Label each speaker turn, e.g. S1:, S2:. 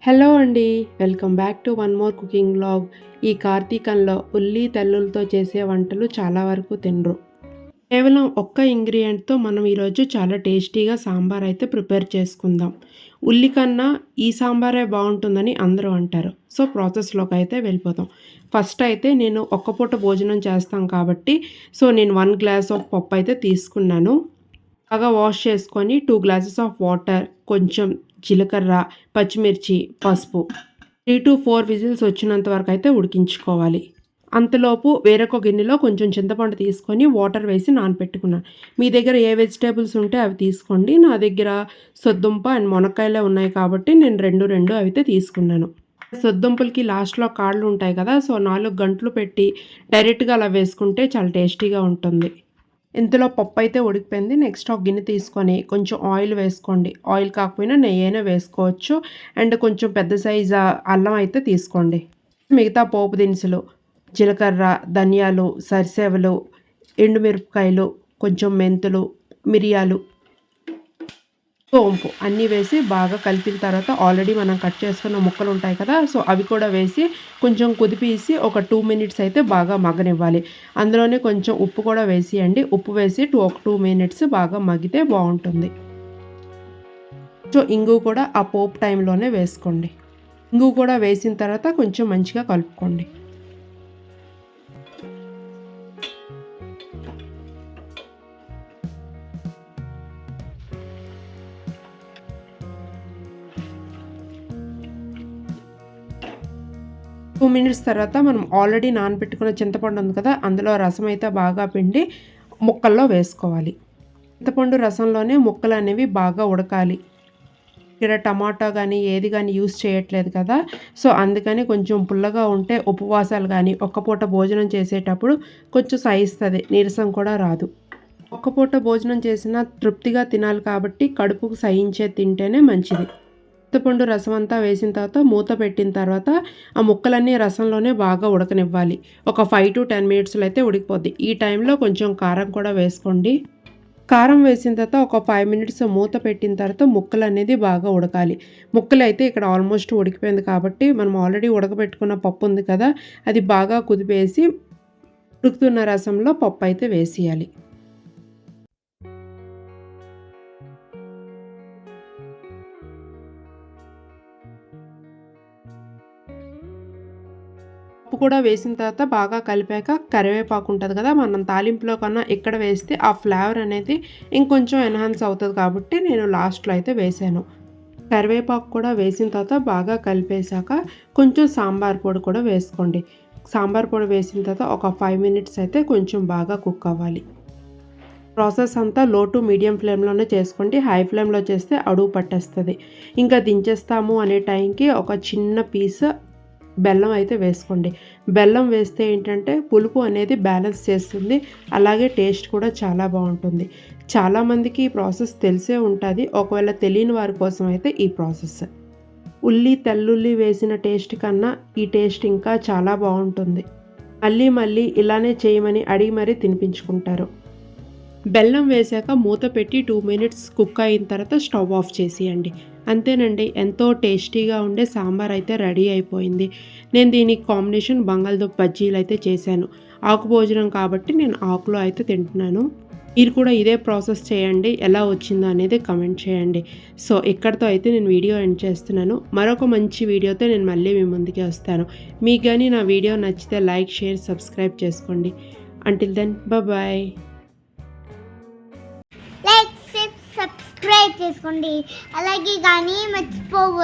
S1: Hello అండి, welcome back to one more cooking vlog. ఈ కార్తీకంలో ఉల్లి తెల్లులతో చేసే వంటలు చాలా వరకు తినరు. కేవలం ఒక్క ఇంగ్రీడియంట్తో మనం ఈరోజు చాలా టేస్టీగా సాంబార్ అయితే ప్రిపేర్ చేసుకుందాం. ఉల్లి కన్నా ఈ సాంబారే బాగుంటుందని అందరూ అంటారు. సో ప్రాసెస్లోకి అయితే వెళ్ళిపోతాం. ఫస్ట్ అయితే నేను ఒక్క పూట భోజనం చేస్తాం కాబట్టి నేను 1 గ్లాస్ ఆఫ్ పప్పు అయితే తీసుకున్నాను. బాగా వాష్ చేసుకొని 2 గ్లాసెస్ ఆఫ్ వాటర్, కొంచెం జీలకర్ర, పచ్చిమిర్చి, పసుపు 3 to 4 విజిల్స్ వచ్చినంత వరకు అయితే ఉడికించుకోవాలి. అంతలోపు వేరొక గిన్నెలో కొంచెం చింతపండు తీసుకొని వాటర్ వేసి నానబెట్టుకున్నాను. మీ దగ్గర ఏ వెజిటేబుల్స్ ఉంటే అవి తీసుకోండి. నా దగ్గర సొద్దుంప అండ్ మునక్కాయలే ఉన్నాయి కాబట్టి నేను రెండు అయితే తీసుకున్నాను. సొద్దుంపలకి లాస్ట్లో కాళ్ళు ఉంటాయి కదా, 4 గంటలు పెట్టి డైరెక్ట్గా అలా వేసుకుంటే చాలా టేస్టీగా ఉంటుంది. ఇంతలో పప్పు అయితే ఉడికిపోయింది. నెక్స్ట్ ఒక గిన్నె తీసుకొని కొంచెం ఆయిల్ వేసుకోండి. ఆయిల్ కాకపోయినా నెయ్యి అయినా వేసుకోవచ్చు. అండ్ కొంచెం పెద్ద సైజు అల్లం అయితే తీసుకోండి. మిగతా పోపు దినుసులు, జీలకర్ర, ధనియాలు, సరిసేవలు, ఎండుమిరపకాయలు, కొంచెం మెంతులు, మిరియాలు, సోంపు అన్నీ వేసి బాగా కలిపిన తర్వాత ఆల్రెడీ మనం కట్ చేసుకున్న ముక్కలు ఉంటాయి కదా, అవి కూడా వేసి కొంచెం కుదిపేసి ఒక 2 మినిట్స్ అయితే బాగా మగ్గనివ్వాలి. అందులోనే కొంచెం ఉప్పు కూడా వేసియండి. ఉప్పు వేసి ఒక 2 మినిట్స్ బాగా మగ్గితే బాగుంటుంది. ఇంగు కూడా ఆ పోపు టైంలోనే వేసుకోండి. ఇంగు కూడా వేసిన తర్వాత కొంచెం మంచిగా కలుపుకోండి. 2 మినిట్స్ తర్వాత మనం ఆల్రెడీ నానబెట్టుకున్న చింతపండు ఉంది కదా, అందులో రసం అయితే బాగా పిండి ముక్కల్లో వేసుకోవాలి. చింతపండు రసంలోనే ముక్కలు అనేవి బాగా ఉడకాలి. ఇక్కడ టమాటా కానీ ఏది కానీ యూస్ చేయట్లేదు కదా, అందుకని కొంచెం పుల్లగా ఉంటే ఉపవాసాలు కానీ ఒక్క పూట భోజనం చేసేటప్పుడు కొంచెం సహిస్తుంది, నీరసం కూడా రాదు. ఒక్క పూట భోజనం చేసినా తృప్తిగా తినాలి కాబట్టి కడుపుకు సహించే తింటేనే మంచిది. చింతపండు రసం అంతా వేసిన తర్వాత మూత పెట్టిన తర్వాత ఆ ముక్కలన్నీ రసంలోనే బాగా ఉడకనివ్వాలి. ఒక 5 to 10 మినిట్స్లో అయితే ఉడికిపోద్ది. ఈ టైంలో కొంచెం కారం కూడా వేసుకోండి. కారం వేసిన తర్వాత ఒక 5 మినిట్స్ మూత పెట్టిన తర్వాత ముక్కలు అనేది బాగా ఉడకాలి. ముక్కలు అయితే ఇక్కడ ఆల్మోస్ట్ ఉడికిపోయింది కాబట్టి మనం ఆల్రెడీ ఉడకబెట్టుకున్న పప్పు ఉంది కదా, అది బాగా కుదిపేసి ఉడుకుతున్న రసంలో పప్పు అయితే వేసేయాలి. ఉప్పు కూడా వేసిన తర్వాత బాగా కలిపాక కరివేపాకు ఉంటుంది కదా, మనం తాలింపులో కన్నా ఇక్కడ వేస్తే ఆ ఫ్లేవర్ అనేది ఇంకొంచెం ఎన్హాన్స్ అవుతుంది కాబట్టి నేను లాస్ట్లో అయితే వేసాను. కరివేపాకు కూడా వేసిన తర్వాత బాగా కలిపేశాక కొంచెం సాంబార్ పొడి కూడా వేసుకోండి. సాంబార్ పొడి వేసిన తర్వాత ఒక 5 మినిట్స్ అయితే కొంచెం బాగా కుక్ అవ్వాలి. ప్రాసెస్ అంతా లో టు మీడియం ఫ్లేమ్లోనే చేసుకోండి. హై ఫ్లేమ్లో చేస్తే అడుగు పట్టేస్తుంది. ఇంకా దించేస్తాము అనే టైంకి ఒక చిన్న పీస్ బెల్లం అయితే వేసుకోండి. బెల్లం వేస్తే ఏంటంటే పులుపు అనేది బ్యాలెన్స్ చేస్తుంది, అలాగే టేస్ట్ కూడా చాలా బాగుంటుంది. చాలామందికి ఈ ప్రాసెస్ తెలిసే ఉంటుంది. ఒకవేళ తెలియని వారి కోసం అయితే ఈ ప్రాసెస్ తెల్లుల్లి వేసిన టేస్ట్ కన్నా ఈ టేస్ట్ ఇంకా చాలా బాగుంటుంది. మళ్ళీ ఇలానే చేయమని అడిగి మరీ తినిపించుకుంటారు. బెల్లం వేసాక మూత పెట్టి 2 మినిట్స్ కుక్ అయిన తర్వాత స్టవ్ ఆఫ్ చేసేయండి. అంతేనండి, ఎంతో టేస్టీగా ఉండే సాంబార్ అయితే రెడీ అయిపోయింది. నేను దీనికి కాంబినేషన్ బంగాళదుంప బజ్జీలు అయితే చేశాను. ఆకు భోజనం కాబట్టి నేను ఆకులో అయితే తింటున్నాను. మీరు కూడా ఇదే ప్రాసెస్ చేయండి. ఎలా వచ్చిందో అనేది కమెంట్ చేయండి. ఇక్కడితో అయితే నేను వీడియో ఎండ్ చేస్తున్నాను. మరొక మంచి వీడియోతో నేను మళ్ళీ మీ ముందుకే వస్తాను. మీకు కానీ నా వీడియో నచ్చితే లైక్, షేర్, సబ్స్క్రైబ్ చేసుకోండి. Until then bye.
S2: సబ్స్క్రైబ్ చేసుకోండి, అలాగే కానీ మర్చిపోవద్దు.